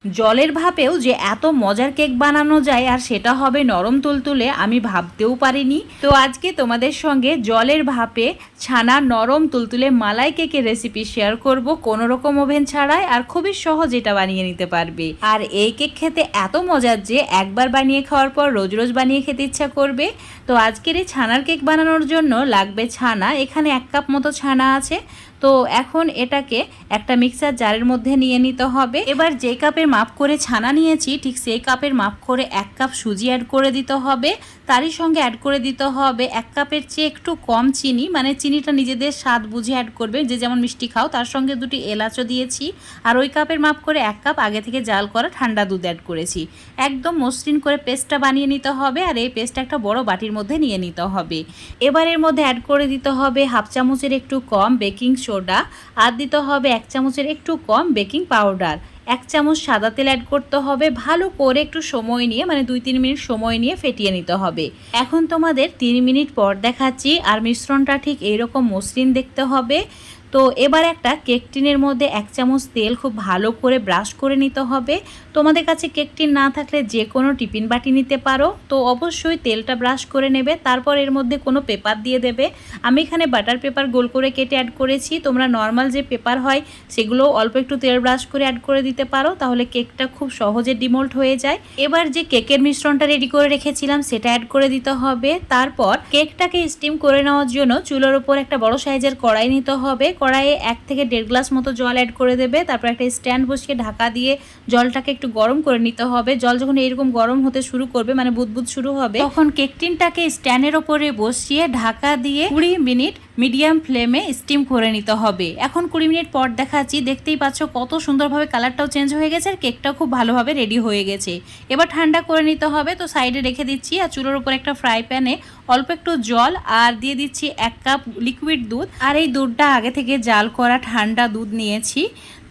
জলের ভাপেও যে এত মজার কেক বানানো যায় আর সেটা হবে নরম তুলতুলে আমি ভাবতেও পারিনি। তো আজকে তোমাদের সঙ্গে জলের ভাপে ছানা নরম তুলতুলে মালাই কেকের রেসিপি শেয়ার করব, কোনো রকম ওভেন ছাড়াই আর খুবই সহজ এটা বানিয়ে নিতে পারবে। আর এই কেক খেতে এত মজার যে একবার বানিয়ে খাওয়ার পর রোজ রোজ বানিয়ে খেতে ইচ্ছা করবে। তো আজকের এই ছানার কেক বানানোর জন্য লাগবে ছানা। এখানে 1 কাপ মতো ছানা আছে। তো এখন এটাকে একটা মিক্সার জারের মধ্যে নিয়ে নিতে হবে। এবার যে কাপের মাপ করে ছানা নিয়েছি ঠিক সেই কাপের মাপ করে 1 কাপ সুজি অ্যাড করে দিতে হবে। তারই সঙ্গে অ্যাড করে দিতে হবে 1 কাপের চেয়ে একটু কম চিনি, মানে চিনিটা নিজেদের স্বাদ বুঝে অ্যাড করবে, যে যেমন মিষ্টি খাও। তার সঙ্গে 2টি এলাচও দিয়েছি। আর ওই কাপের মাপ করে 1 কাপ আগে থেকে জাল করা ঠান্ডা দুধ অ্যাড করেছি। একদম মসৃণ করে পেস্টটা বানিয়ে নিতে হবে। আর এই পেস্টটা একটা বড় বাটির মধ্যে নিয়ে নিতে হবে। এবার এর মধ্যে অ্যাড করে দিতে হবে 1/2 চামচের একটু কম বেকিং সোডা, আর দিতে হবে 1 চামচের একটু কম বেকিং পাউডার। 1 চামচ সাদা তেল অ্যাড করতে হবে। ভালো করে একটু সময় নিয়ে, মানে 2-3 মিনিট সময় নিয়ে ফেটিয়ে নিতে হবে। এখন তোমাদের 3 মিনিট পর দেখাচ্ছি। আর মিশ্রণটা ঠিক এইরকম মসৃণ দেখতে হবে। তো এবার একটা কেক টিনের মধ্যে 1 চামচ তেল খুব ভালো করে ব্রাশ করে নিতে হবে। তোমাদের কাছে কেক টিন না থাকলে যে কোনো টিফিন বাটি নিতে পারো। তো অবশ্যই তেলটা ব্রাশ করে নেবে। তারপর এর মধ্যে কোনো পেপার দিয়ে দেবে। আমি এখানে বাটার পেপার গোল করে কেটে অ্যাড করেছি। তোমরা নর্মাল যে পেপার হয় সেগুলো অল্প একটু তেল ব্রাশ করে অ্যাড করে দিতে পারো, তাহলে কেকটা খুব সহজে ডিমোল্ড হয়ে যায়। এবার যে কেকের মিশ্রণটা রেডি করে রেখেছিলাম সেটা অ্যাড করে দিতে হবে। তারপর কেকটাকে স্টিম করে নেওয়ার জন্য চুলার উপর একটা বড় সাইজের কড়াই নিতে হবে। কড়াইয়ে 1 থেকে 1.5 গ্লাস মতো জল অ্যাড করে দেবে। তারপর একটা স্ট্যান্ড বসিয়ে ঢাকা দিয়ে জলটাকে একটু গরম করে নিতে হবে। জল যখন এরকম গরম হতে শুরু করবে, মানে বুদবুদ শুরু হবে, তখন কেক টিনটাকে স্ট্যান্ডের ওপরে বসিয়ে ঢাকা দিয়ে 20 মিনিট মিডিয়াম ফ্লেমে স্টিম করে নিতে হবে। এখন 20 মিনিট পর দেখাচ্ছি। দেখতেই পাচ্ছ কত সুন্দরভাবে কালারটাও চেঞ্জ হয়ে গেছে আর কেকটাও খুব ভালোভাবে রেডি হয়ে গেছে। এবার ঠান্ডা করে নিতে হবে। তো সাইডে রেখে দিচ্ছি। আর চুলোর উপর একটা ফ্রাই প্যানে অল্প একটু জল আর দিয়ে দিচ্ছি 1 কাপ লিকুইড দুধ। আর এই দুধটা আগে থেকে জাল করা ঠান্ডা দুধ নিয়েছি।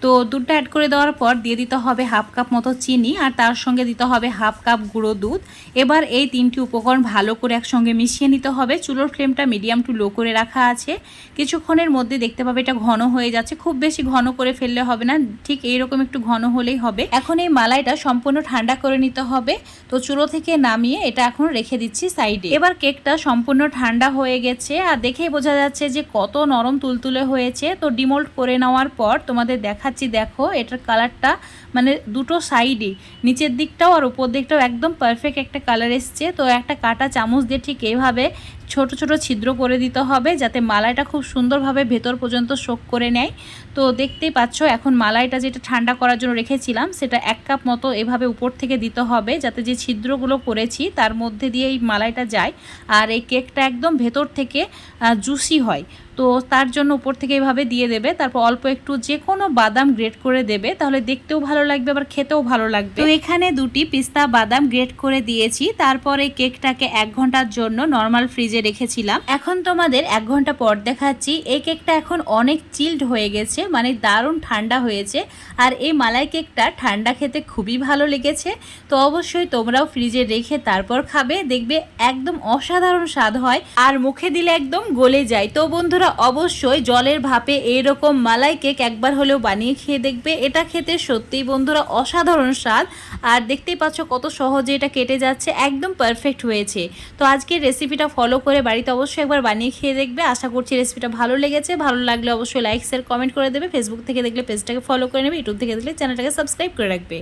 তো দুধটা অ্যাড করে দেওয়ার পর দিয়ে দিতে হবে 1/2 কাপ মতো চিনি, আর তার সঙ্গে দিতে হবে 1/2 কাপ গুঁড়ো দুধ। এবার এই 3টি উপকরণ ভালো করে একসঙ্গে মিশিয়ে নিতে হবে। চুলোর ফ্লেমটা মিডিয়াম টু লো করে রাখা আছে। কিছুক্ষণের মধ্যে দেখতে পাবে এটা ঘন হয়ে যাচ্ছে। খুব বেশি ঘন করে ফেললে হবে না, ঠিক এইরকম একটু ঘন হলেই হবে। এখন এই মালাইটা সম্পূর্ণ ঠান্ডা করে নিতে হবে। তো চুলো থেকে নামিয়ে এটা এখন রেখে দিচ্ছি সাইডে। এবার কেকটা সম্পূর্ণ ঠান্ডা হয়ে গেছে আর দেখেই বোঝা যাচ্ছে যে কত নরম তুলতুলে হয়েছে। তো ডিমোল্ড করে নেওয়ার পর তোমাদের দেখো এটার কালারটা, মানে দুটো সাইডই, নিচের দিকটাও আর উপর দিকটাও একদম পারফেক্ট একটা কালার এসছে। তো একটা কাঁটা চামচ দিয়ে ঠিক এইভাবে ছোট ছোট ছিদ্র করে দিতে হবে, যাতে মালাইটা খুব সুন্দরভাবে ভেতর পর্যন্ত সোক করে নেয়। তো দেখতেই পাচ্ছ এখন মালাইটা যেটা ঠান্ডা করার জন্য রেখেছিলাম সেটা 1 কাপ মতো এভাবে উপর থেকে দিতে হবে, যাতে যে ছিদ্রগুলো করেছি তার মধ্যে দিয়ে এই মালাইটা যায় আর এই কেকটা একদম ভেতর থেকে জুসি হয়। তো তার জন্য উপর থেকে এভাবে দিয়ে দেবে। তারপর অল্প একটু যে কোনো বাদাম গ্রেট করে দেবে, তাহলে দেখতেও ভালো লাগবে আবার খেতেও ভালো লাগবে। তো এখানে 2টি পিস্তা বাদাম গ্রেট করে দিয়েছি। তারপরে কেকটাকে 1 ঘন্টার জন্য নর্মাল ফ্রিজে রেখেছিলাম। এখন তোমাদের 1 ঘন্টা পর দেখাচ্ছি। এই কেকটা এখন অনেক চিল্ড হয়ে গেছে, মানে দারুণ ঠান্ডা হয়েছে। আর এই মালাই কেকটা ঠান্ডা খেতে খুবই ভালো লেগেছে। তো অবশ্যই তোমরাও ফ্রিজে রেখে তারপর খাবে, দেখবে একদম অসাধারণ স্বাদ হয় আর মুখে দিলে একদম গলে যায়। তো বন্ধুরা অবশ্যই জলের ভাপে এইরকম মালাই কেক একবার হলেও বানিয়ে খেয়ে দেখবে। এটা খেতে সত্যিই বন্ধুরা অসাধারণ স্বাদ। আর দেখতেই পাচ্ছ কত সহজে এটা কেটে যাচ্ছে, একদম পারফেক্ট হয়েছে। তো আজকের রেসিপিটা ফলো করে বাড়িতে অবশ্যই একবার বানিয়ে খেয়ে দেখবে। আশা করছি রেসিপিটা ভালো লেগেছে। ভালো লাগলে অবশ্যই লাইক শেয়ার কমেন্ট করে দেবে। ফেসবুক থেকে দেখলে পেজটাকে ফলো করে নেবে, ইউটিউব থেকে দেখলে চ্যানেলটাকে সাবস্ক্রাইব করে রাখবে।